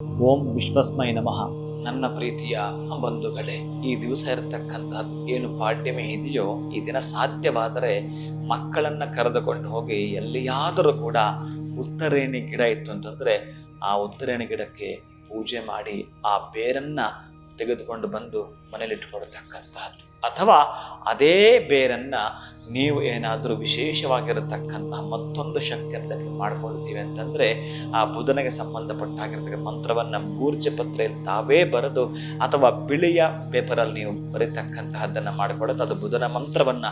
ಓಂ ವಿಶ್ವಸ್ಮೈ ನಮಃ. ನನ್ನ ಪ್ರೀತಿಯ ಬಂಧುಗಳೇ, ಈ ದಿವಸ ಇರತಕ್ಕಂಥದ್ದು ಏನು ಪಾಡ್ಯಮಿ ಇದೆಯೋ, ಈ ದಿನ ಸಾಧ್ಯವಾದರೆ ಮಕ್ಕಳನ್ನ ಕರೆದುಕೊಂಡು ಹೋಗಿ ಎಲ್ಲಿಯಾದರೂ ಕೂಡ ಉತ್ತರೇಣಿ ಗಿಡ ಇತ್ತು ಅಂತಂದ್ರೆ ಆ ಉತ್ತರೇಣಿ ಗಿಡಕ್ಕೆ ಪೂಜೆ ಮಾಡಿ ಆ ಬೇರನ್ನ ತೆಗೆದುಕೊಂಡು ಬಂದು ಮನೇಲಿ ಇಟ್ಕೊಳ್ತಕ್ಕಂತಹದ್ದು, ಅಥವಾ ಅದೇ ಬೇರನ್ನ ನೀವು ಏನಾದರೂ ವಿಶೇಷವಾಗಿರತಕ್ಕಂತಹ ಮತ್ತೊಂದು ಶಕ್ತಿಯನ್ನು ಮಾಡ್ಕೊಳ್ತೀವಿ ಅಂತಂದ್ರೆ ಆ ಬುಧನಿಗೆ ಸಂಬಂಧಪಟ್ಟಾಗಿರ್ತಕ್ಕ ಮಂತ್ರವನ್ನ ಮೂರ್ಛೆ ಪತ್ರೆಯಲ್ಲಿ ತಾವೇ ಬರೆದು ಅಥವಾ ಬಿಳಿಯ ಪೇಪರಲ್ಲಿ ನೀವು ಬರೀತಕ್ಕಂತಹದ್ದನ್ನ ಮಾಡಿಕೊಳ್ಳೋದು. ಅದು ಬುಧನ ಮಂತ್ರವನ್ನ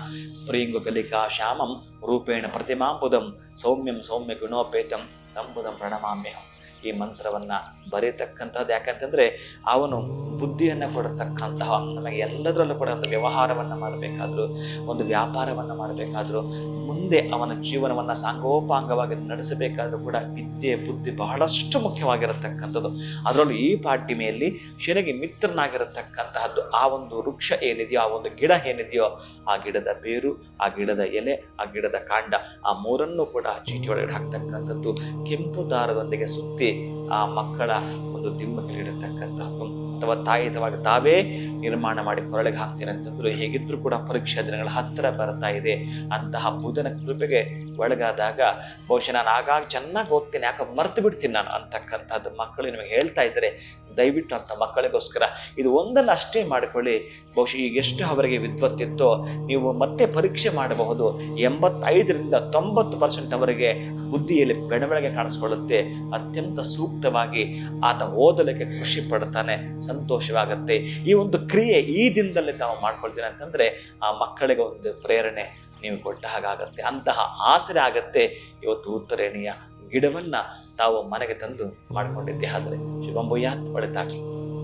ಪ್ರಿಯಂಗು ಕಲಿಕಾ ಶ್ಯಾಮಂ ರೂಪೇಣ ಪ್ರತಿಮಾಂಬುದಂ ಸೌಮ್ಯಂ ಸೌಮ್ಯ ಗುಣೋಪೇತಂ ತಂಬುದಂ ಪ್ರಣಮಾಮ್ಯಹಂ. ಈ ಮಂತ್ರವನ್ನ ಬರೀತಕ್ಕಂಥದ್ದು ಯಾಕಂತಂದ್ರೆ ಅವನು ಬುದ್ಧಿಯನ್ನ ಕೊಡತಕ್ಕಂತಹ, ನಮಗೆ ಎಲ್ಲದರಲ್ಲೂ ಕೂಡ ಒಂದು ವ್ಯವಹಾರವನ್ನ ಮಾಡಬೇಕಾದ್ರೂ, ಒಂದು ವ್ಯಾಪಾರವನ್ನ ಮಾಡಬೇಕಾದ್ರೂ, ಮುಂದೆ ಅವನ ಜೀವನವನ್ನ ಸಾಂಗೋಪಾಂಗವಾಗಿ ನಡೆಸಬೇಕಾದ್ರೂ ಕೂಡ ವಿದ್ಯೆ ಬುದ್ಧಿ ಬಹಳಷ್ಟು ಮುಖ್ಯವಾಗಿರತಕ್ಕಂಥದ್ದು. ಅದರಲ್ಲೂ ಈ ಪಾಡ್ಯಮಿಯಲ್ಲಿ ಶನಿಗೆ ಮಿತ್ರನಾಗಿರತಕ್ಕಂತಹದ್ದು ಆ ಒಂದು ವೃಕ್ಷ ಏನಿದೆಯೋ, ಆ ಒಂದು ಗಿಡ ಏನಿದೆಯೋ, ಆ ಗಿಡದ ಬೇರು, ಆ ಗಿಡದ ಎಲೆ, ಆ ಗಿಡದ ಕಾಂಡ, ಆ ಮೂರನ್ನು ಕೂಡ ಚೀಟಿ ಒಳಗಡೆ ಹಾಕ್ತಕ್ಕಂಥದ್ದು, ಕೆಂಪು ದಾರದೊಂದಿಗೆ ಸುತ್ತಿ ಆ ಮಕ್ಕಳ ಒಂದು ದಿಮ್ಮಕ್ಕೆ ಇಡತಕ್ಕಂಥದ್ದು, ಅಥವಾ ತಾಯಿತವಾಗಿ ತಾವೇ ನಿರ್ಮಾಣ ಮಾಡಿ ಕೊರಳಿಗೆ ಹಾಕ್ತೀನಿ ಅಂತಂದ್ರು. ಹೇಗಿದ್ರು ಕೂಡ ಪರೀಕ್ಷಾ ದಿನಗಳ ಹತ್ತಿರ ಬರ್ತಾ ಇದೆ. ಅಂತಹ ಬುಧನ ಕೃಪೆಗೆ ಒಳಗಾದಾಗ ಬಹುಶಃ ನಾನು ಆಗಾಗ ಚೆನ್ನಾಗಿ ಓದ್ತೀನಿ, ಯಾಕೆ ಮರ್ತು ಬಿಡ್ತೀನಿ ನಾನು ಅಂತಕ್ಕಂಥದ್ದು ಮಕ್ಕಳು ನಿಮಗೆ ಹೇಳ್ತಾ ಇದ್ದಾರೆ. ದಯವಿಟ್ಟು ಅಂತ ಮಕ್ಕಳಿಗೋಸ್ಕರ ಇದು ಒಂದನ್ನು ಅಷ್ಟೇ ಮಾಡಿಕೊಳ್ಳಿ. ಬಹುಶಃ ಈಗ ಎಷ್ಟು ಅವರಿಗೆ ವಿದ್ವತ್ತಿತ್ತೋ ನೀವು ಮತ್ತೆ ಪರೀಕ್ಷೆ ಮಾಡಬಹುದು. 85ರಿಂದ 90% ಅವರಿಗೆ ಬುದ್ಧಿಯಲ್ಲಿ ಬೆಳವಣಿಗೆ ಕಾಣಿಸ್ಕೊಳ್ಳುತ್ತೆ. ಅತ್ಯಂತ ಸೂಕ್ತವಾಗಿ ಆತ ಓದಲಿಕ್ಕೆ ಖುಷಿ ಪಡ್ತಾನೆ, ಸಂತೋಷವಾಗತ್ತೆ. ಈ ಒಂದು ಕ್ರಿಯೆ ಈ ದಿನದಲ್ಲಿ ತಾವು ಮಾಡ್ಕೊಳ್ತೀನಿ ಅಂತಂದ್ರೆ ಆ ಮಕ್ಕಳಿಗೆ ಒಂದು ಪ್ರೇರಣೆ ನೀವು ಕೊಟ್ಟ ಹಾಗಾಗತ್ತೆ, ಅಂತಹ ಆಸರೆ ಆಗತ್ತೆ. ಇವತ್ತು ಉತ್ತರೇಣಿಯ ಗಿಡವನ್ನ ತಾವು ಮನೆಗೆ ತಂದು ಮಾಡ್ಕೊಂಡಿದ್ದೆ ಆದರೆ ಶುಭಂಭೂಯಾತ್, ಒಳಿತಾಗಲಿ.